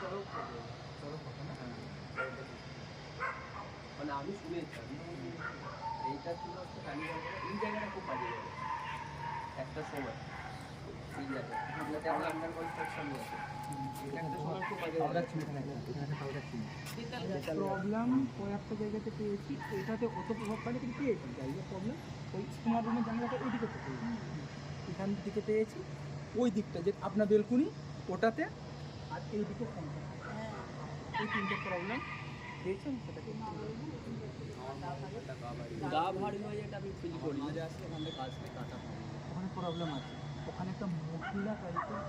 চড়ক হবে না? মানে আমি শুনেছি, এইটা ছিল হচ্ছে কালীবাজার, এই জায়গাটা খুব বাজে যাবে একটা সময়, এই জায়গাটা যেটা এখন আন্ডার কনস্ট্রাকশন আছে, এটা একটা সময় খুব বাজে প্রবলেম কয়েকটা জায়গাতে পেয়েছি, এটাতে অত প্রভাব পড়ে কিন্তু পেয়েছি জায়গা প্রবলেম। ওই তোমার রুমের জানলাটা ওই দিকে পেয়েছি, এখান দিকে পেয়েছি, ওই দিকটা যে আপনার বেলকুনি ওটাতে, আর এই দিকে ফোনটা, এই তিনটে প্রবলেম পেয়েছেন। সেটাকে গা ভারী হয়ে যেটা আমি ফিল করি, এখান থেকে কাজকে কাটা হয়, ওখানে প্রবলেম আছে। ওখানে একটা মহিলা টাইপের